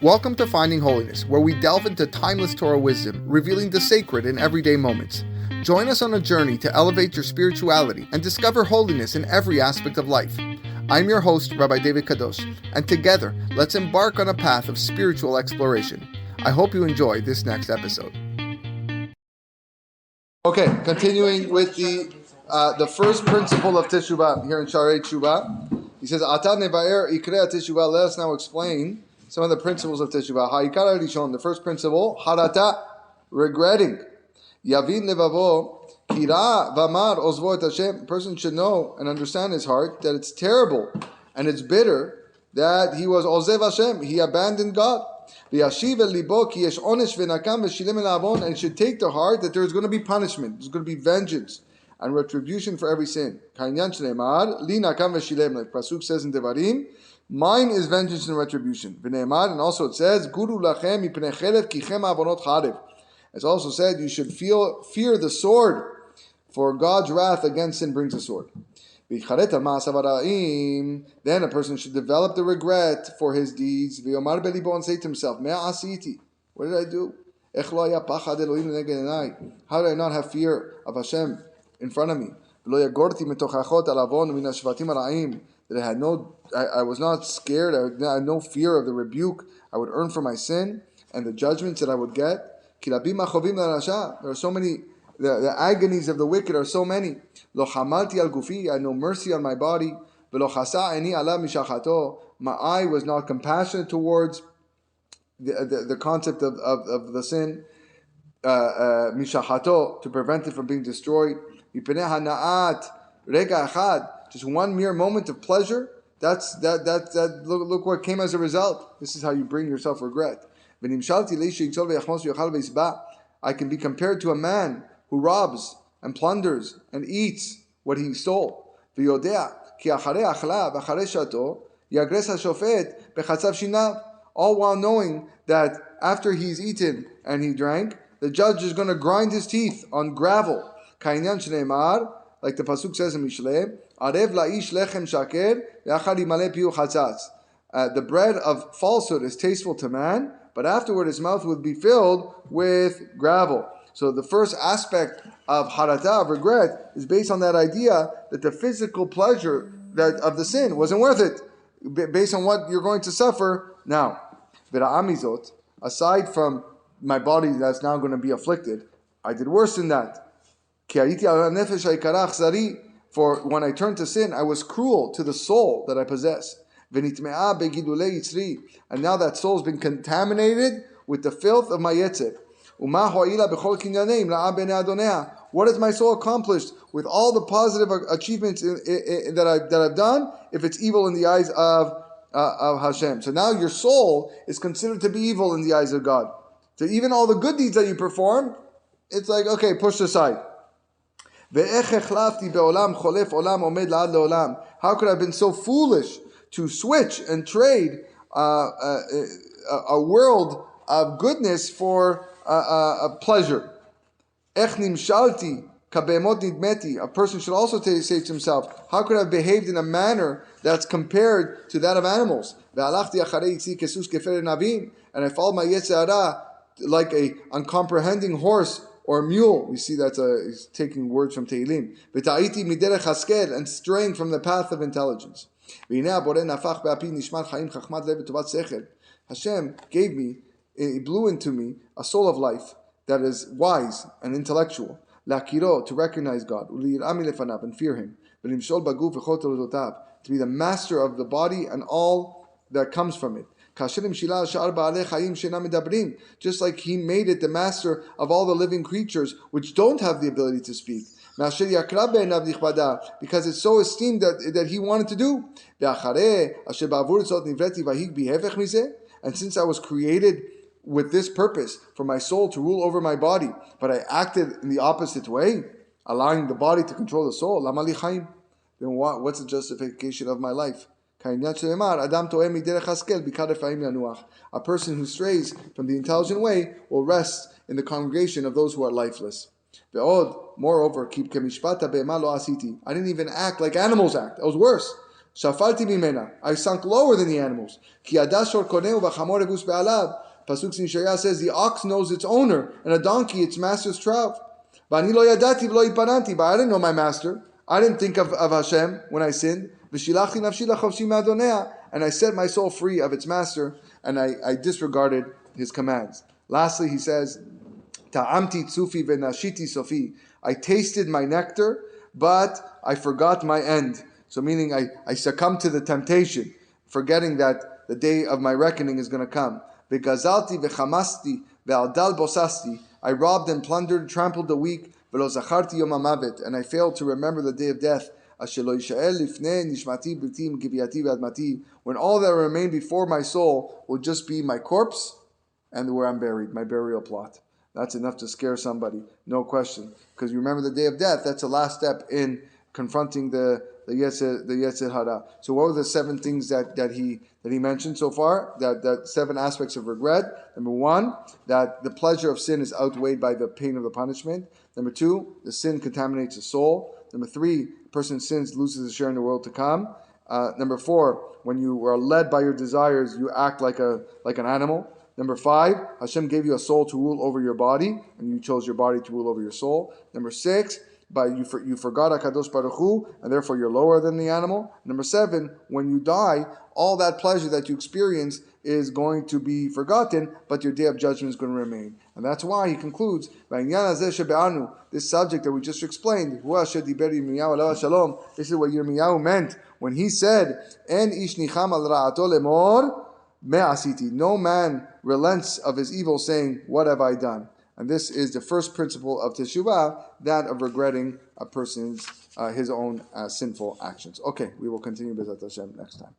Welcome to Finding Holiness, where we delve into timeless Torah wisdom, revealing the sacred in everyday moments. Join us on a journey to elevate your spirituality and discover holiness in every aspect of life. I'm your host, Rabbi David Kadosh, and together, let's embark on a path of spiritual exploration. I hope you enjoy this next episode. Okay, continuing with the first principle of Teshuva here in Shaarei Teshuva. He says, "Ata nevaer ikrea Teshuva." Let us now explain some of the principles of Teshuva. Ha'ikar harishon, the first principle, harata, regretting. Yavin levavo, kira v'amar ozvo et Hashem. A person should know and understand his heart that it's terrible and it's bitter that he was ozev Hashem, he abandoned God. V'yashiv el libo ki yesh onesh v'nakam v'shilem el avon, and it should take to heart that there is going to be punishment, there's going to be vengeance and retribution for every sin. Ka'inyan shneimar, li nakam v'shilem, like Pasuk says in Devarim, mine is vengeance and retribution. V'neimar, and also it says, Guru lachem mipnei chelet kichem avonot charev. It's also said you should fear the sword, for God's wrath against sin brings a sword. Then a person should develop the regret for his deeds. And say to himself, what did I do? How did I not have fear of Hashem in front of me? That I was not scared, I had no fear of the rebuke I would earn for my sin and the judgments that I would get. There are so many, the agonies of the wicked are so many. I had no mercy on my body. My eye was not compassionate towards the concept of the sin, to prevent it from being destroyed. Just one mere moment of pleasure, look what came as a result. This is how you bring yourself regret. I can be compared to a man who robs and plunders and eats what he stole. All while knowing that after he's eaten and he drank, the judge is going to grind his teeth on gravel. Like the Pasuk says in Mishlei, the bread of falsehood is tasteful to man, but afterward his mouth would be filled with gravel. So the first aspect of harata, of regret, is based on that idea that the physical pleasure of the sin wasn't worth it, based on what you're going to suffer now. V'ra'amizot, aside from my body that's now going to be afflicted, I did worse than that. For when I turned to sin, I was cruel to the soul that I possess. And now that soul has been contaminated with the filth of my yetzer. What has my soul accomplished with all the positive achievements that I've done if it's evil in the eyes of Hashem? So now your soul is considered to be evil in the eyes of God. So even all the good deeds that you perform, it's like, okay, pushed aside. How could I have been so foolish to switch and trade a world of goodness for a pleasure? A person should also say to himself, how could I have behaved in a manner that's compared to that of animals? And I followed my yetzer hara like a uncomprehending horse or mule. We see that's he's taking words from Tehillim. And straying from the path of intelligence. Hashem gave me, He blew into me a soul of life that is wise and intellectual. To recognize God, and fear Him. To be the master of the body and all that comes from it. Just like He made it the master of all the living creatures which don't have the ability to speak. Because it's so esteemed that He wanted to do. And since I was created with this purpose, for my soul to rule over my body, but I acted in the opposite way, allowing the body to control the soul, then what's the justification of my life? A person who strays from the intelligent way will rest in the congregation of those who are lifeless. Moreover, I didn't even act like animals act. That was worse. Shafalti mimena. I sunk lower than the animals. Ki adashor koneu v'chamor evus be'alav. Pasuk in Shaarei says the ox knows its owner, and a donkey its master's trough. V'ani lo yadati v'lo ipananti. But I didn't know my master. I didn't think of Hashem when I sinned. V'shilachti nafshi lachavshi ma'adonea. And I set my soul free of its master, and I disregarded his commands. Lastly, he says, Ta'amti tzufi v'nashiti sofi. I tasted my nectar, but I forgot my end. So meaning I succumbed to the temptation, forgetting that the day of my reckoning is going to come. V'gazalti v'chamasti v'aldal bosasti. I robbed and plundered, trampled the weak. V'lo zacharti yom hamavet. And I failed to remember the day of death. When all that remained before my soul will just be my corpse and where I'm buried, my burial plot. That's enough to scare somebody, no question. Because you remember the day of death, that's the last step in confronting the Yetzer Hara. So what were the 7 things that he mentioned so far? That 7 aspects of regret. Number 1, that the pleasure of sin is outweighed by the pain of the punishment. Number 2, the sin contaminates the soul. Number 3, a person sins loses a share in the world to come. Number 4, when you are led by your desires, you act like an animal. Number 5, Hashem gave you a soul to rule over your body, and you chose your body to rule over your soul. Number 6, you forgot HaKadosh Baruch Hu, and therefore you're lower than the animal. Number 7, when you die, all that pleasure that you experience is going to be forgotten, but your day of judgment is going to remain. And that's why he concludes, this subject that we just explained, this is what Yirmiyahu meant when he said, En ish nicham al ra'ato lemor me'asiti. No man relents of his evil, saying, what have I done? And this is the first principle of Teshuva, that of regretting a person's his own sinful actions. Okay, we will continue B'ezrat Hashem next time.